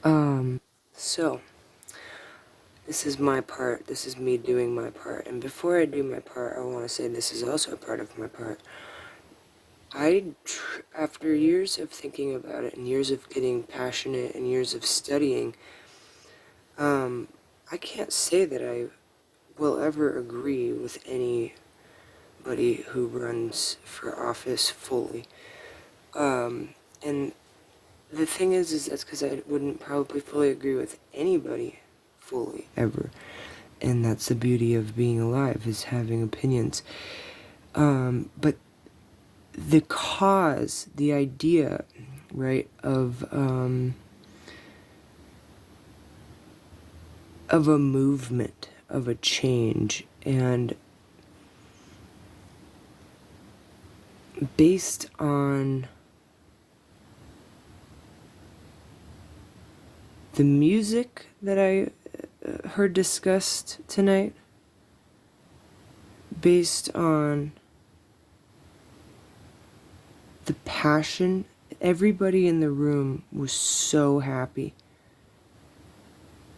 So, this is my part. This is me doing my part. And before I do my part, I want to say this is also a part of my part. After years of thinking about it and years of getting passionate and years of studying, I can't say that I will ever agree with anybody who runs for office fully. And the thing is that's because I wouldn't probably fully agree with anybody fully ever. And that's the beauty of being alive, is having opinions. But the cause, the idea, right, of a movement, of a change, and based on the music that I heard discussed tonight, based on the passion, everybody in the room was so happy.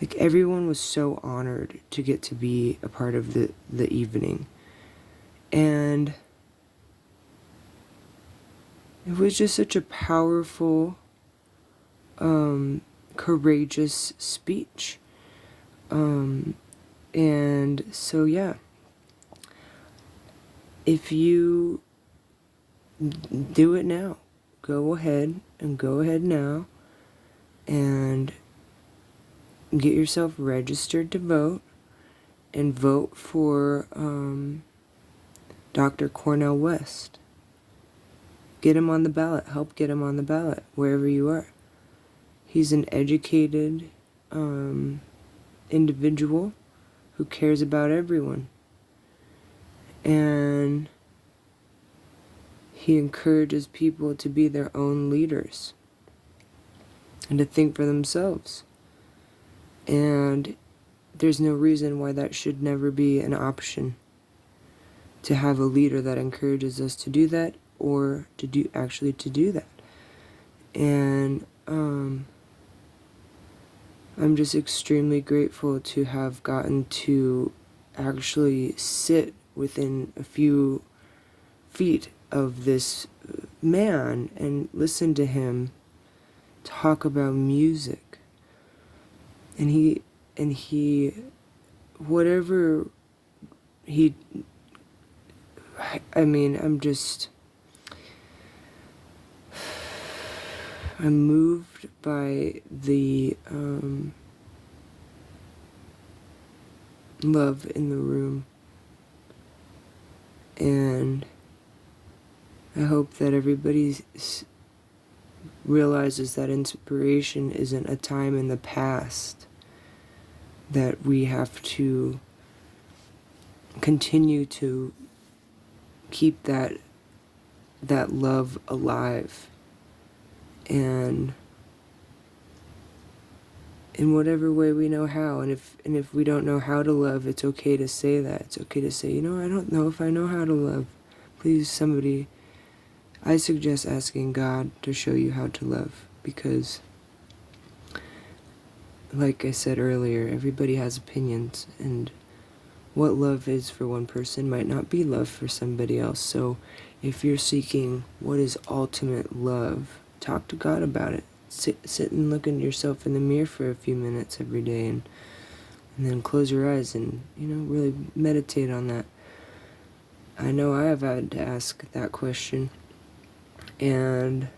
Like, everyone was so honored to get to be a part of the evening. And it was just such a powerful, courageous speech. And so, yeah, if you do it now, go ahead now and get yourself registered to vote, and vote for Dr. Cornell West. Get him on the ballot. Help get him on the ballot wherever you are. He's an educated individual who cares about everyone. And he encourages people to be their own leaders and to think for themselves. And there's no reason why that should never be an option, to have a leader that encourages us to do that, or to do that. And I'm just extremely grateful to have gotten to actually sit within a few feet of this man and listen to him talk about music. And he, whatever he, I mean, I'm moved by the love in the room. And I hope that everybody realizes that inspiration isn't a time in the past, that we have to continue to keep that love alive, and in whatever way we know how. And if we don't know how to love, it's okay to say that. It's okay to say, I don't know if I know how to love. Please, somebody, I suggest asking God to show you how to love, because like I said earlier, everybody has opinions, and what love is for one person might not be love for somebody else. So if you're seeking what is ultimate love, talk to God about it. Sit and look at yourself in the mirror for a few minutes every day, and then close your eyes and, really meditate on that. I know I have had to ask that question, and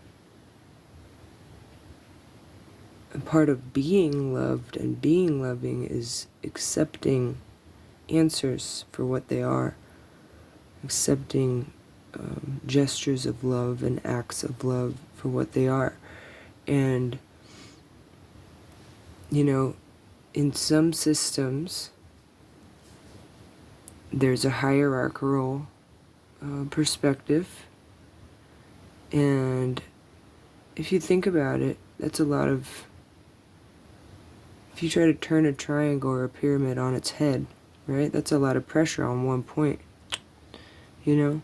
a part of being loved and being loving is accepting answers for what they are, accepting gestures of love and acts of love for what they are. And, in some systems, there's a hierarchical perspective. And if you think about it, that's a lot of... If you try to turn a triangle or a pyramid on its head, right, that's a lot of pressure on one point, And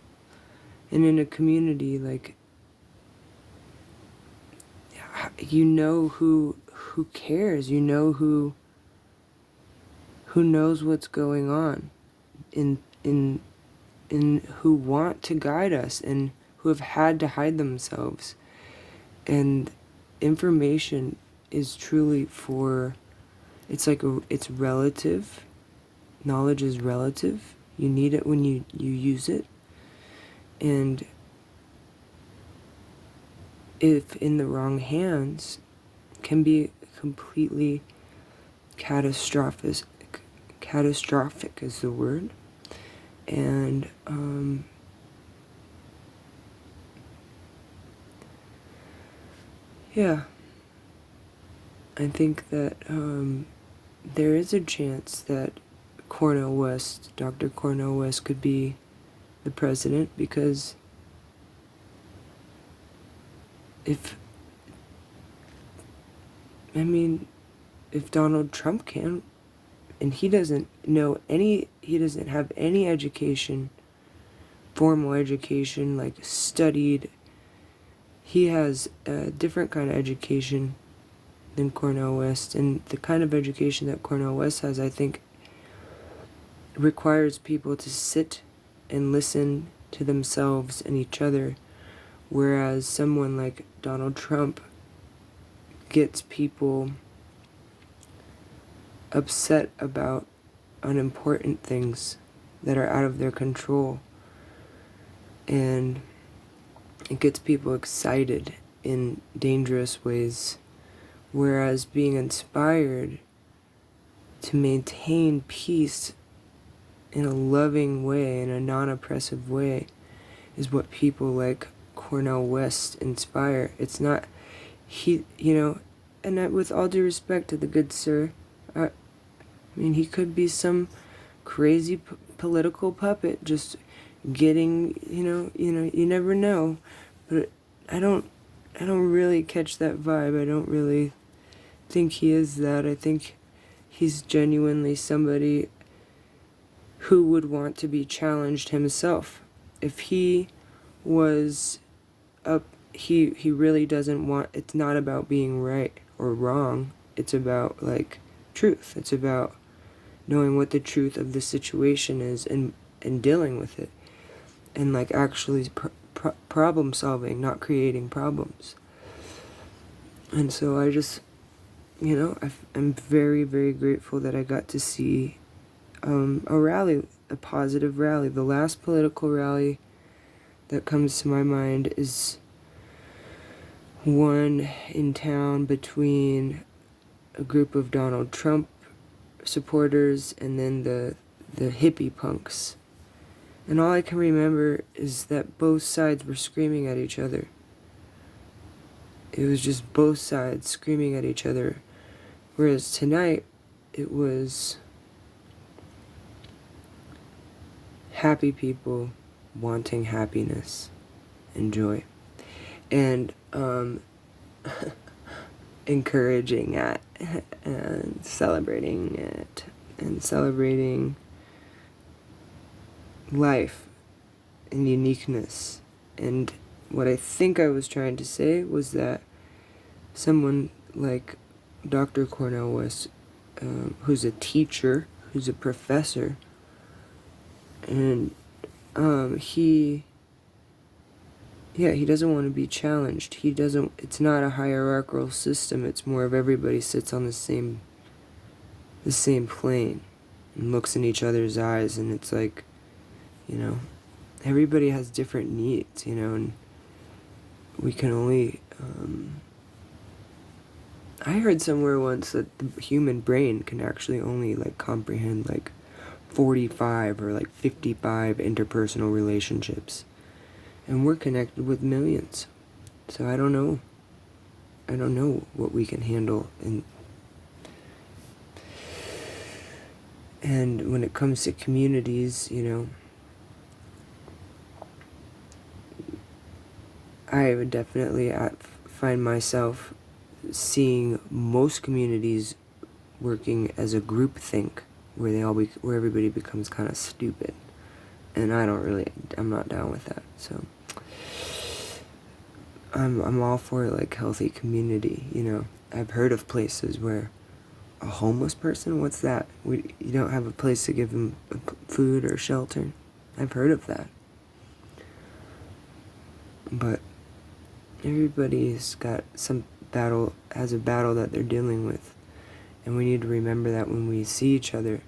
in a community, like, who who cares, you know, who knows what's going on, in who want to guide us and who have had to hide themselves. And information is truly it's relative. Knowledge is relative. You need it when you use it. And if in the wrong hands, can be completely catastrophic. Catastrophic is the word. And yeah, I think that there is a chance that Dr. Cornell West could be the president, because if Donald Trump can, and he doesn't have any education, formal education, like studied, he has a different kind of education than Cornell West, and the kind of education that Cornell West has, I think, requires people to sit and listen to themselves and each other, whereas someone like Donald Trump gets people upset about unimportant things that are out of their control, and it gets people excited in dangerous ways, whereas being inspired to maintain peace in a loving way, in a non-oppressive way, is what people like Cornell West inspire. It's not, and with all due respect to the good sir, he could be some crazy political puppet just getting, you never know, but I don't really catch that vibe. I don't really think he is that. I think he's genuinely somebody who would want to be challenged himself. If he was up, he really doesn't want, it's not about being right or wrong. It's about, like, truth. It's about knowing what the truth of the situation is, and dealing with it, and like actually problem solving, not creating problems. And so I just, I'm very, very grateful that I got to see a rally, a positive rally. The last political rally that comes to my mind is one in town between a group of Donald Trump supporters and then the hippie punks. And all I can remember is that both sides were screaming at each other. It was just both sides screaming at each other. Whereas tonight, it was happy people wanting happiness and joy. And encouraging it and celebrating it and celebrating life and uniqueness. And what I think I was trying to say was that someone like Dr. Cornell West, who's a teacher, who's a professor, and he doesn't want to be challenged. It's not a hierarchical system. It's more of everybody sits on the same plane and looks in each other's eyes, and it's like, everybody has different needs, and we can only, I heard somewhere once that the human brain can actually only, like, comprehend, like, 45 or, like, 55 interpersonal relationships. And we're connected with millions. So I don't know what we can handle. And when it comes to communities, I would definitely find myself seeing most communities working as a group think, where everybody becomes kind of stupid. And I'm not down with that. So I'm all for, like, healthy community, I've heard of places where a homeless person, what's that? You don't have a place to give them food or shelter. I've heard of that. But everybody's got has a battle that they're dealing with. And we need to remember that when we see each other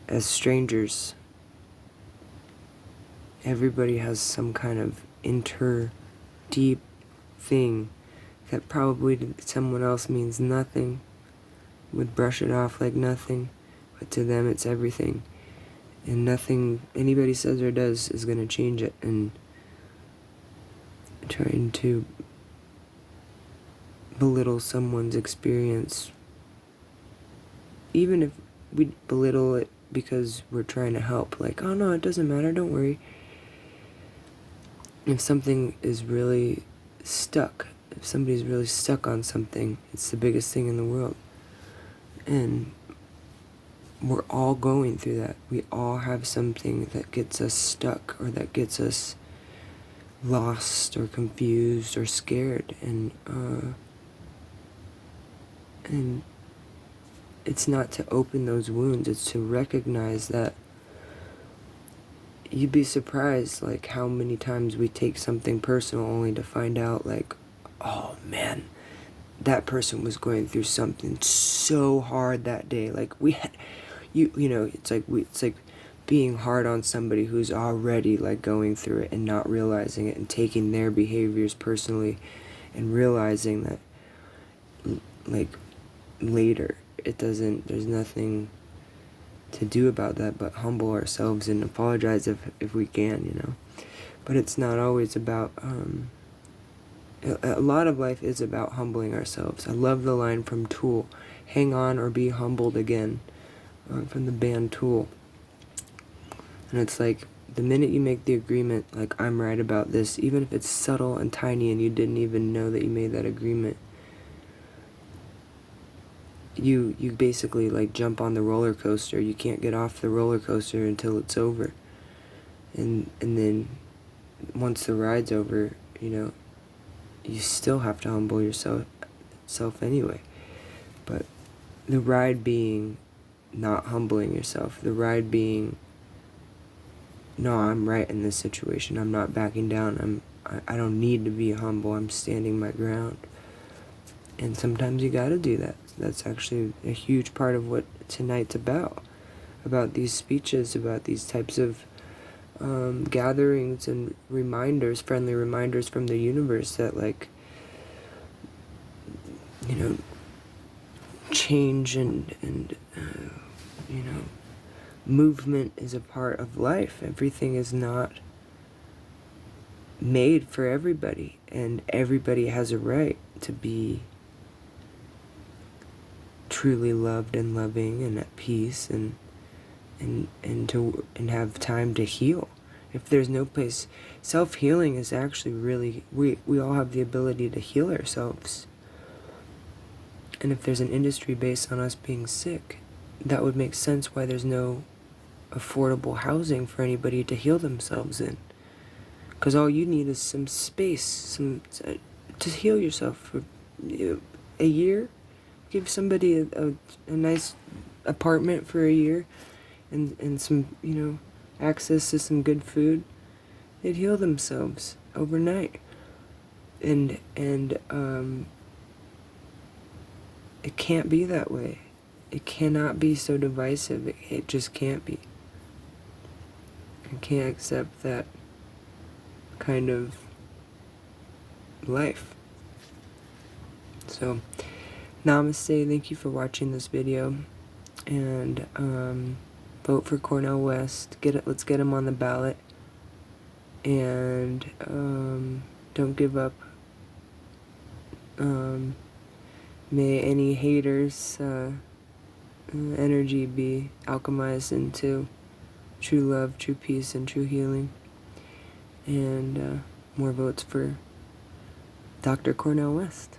as strangers, everybody has some kind of deep thing that probably to someone else means nothing, would brush it off like nothing, but to them it's everything. And nothing anybody says or does is going to change it. And trying to belittle someone's experience, even if we belittle it because we're trying to help, like, oh no, it doesn't matter, don't worry. If something is really stuck, if somebody's really stuck on something, it's the biggest thing in the world. And we're all going through that. We all have something that gets us stuck, or that gets us lost or confused or scared. And it's not to open those wounds, it's to recognize that. You'd be surprised, like, how many times we take something personal only to find out, like, oh man, that person was going through something so hard that day. Like, we had, you know, it's like being hard on somebody who's already, like, going through it and not realizing it, and taking their behaviors personally, and realizing that, like, later, there's nothing to do about that but humble ourselves and apologize if we can, you know. But it's not always about, a lot of life is about humbling ourselves. I love the line from Tool, hang on or be humbled again, from the band Tool. And it's like, the minute you make the agreement, like, I'm right about this, even if it's subtle and tiny and you didn't even know that you made that agreement, you basically, like, jump on the roller coaster. You can't get off the roller coaster until it's over. And then once the ride's over, you know, you still have to humble yourself anyway. But the ride being not humbling yourself, the ride being, no, I'm right in this situation, I'm not backing down, I don't need to be humble, I'm standing my ground. And sometimes you gotta do that. That's actually a huge part of what tonight's about these speeches, about these types of gatherings and reminders, friendly reminders from the universe that, like, you know, change and you know, movement is a part of life. Everything is not made for everybody, and everybody has a right to be truly loved and loving and at peace, and have time to heal. If there's no place, self-healing is actually really, we all have the ability to heal ourselves. And if there's an industry based on us being sick, that would make sense why there's no affordable housing for anybody to heal themselves in. Because all you need is some space, to heal yourself for a year. Give somebody a nice apartment for a year, and some, you know, access to some good food. They'd heal themselves overnight. And it can't be that way. It cannot be so divisive. It just can't be. I can't accept that kind of life. So, namaste, thank you for watching this video, and vote for Cornell West. Let's get him on the ballot, and don't give up. May any haters' energy be alchemized into true love, true peace, and true healing. And more votes for Dr. Cornell West.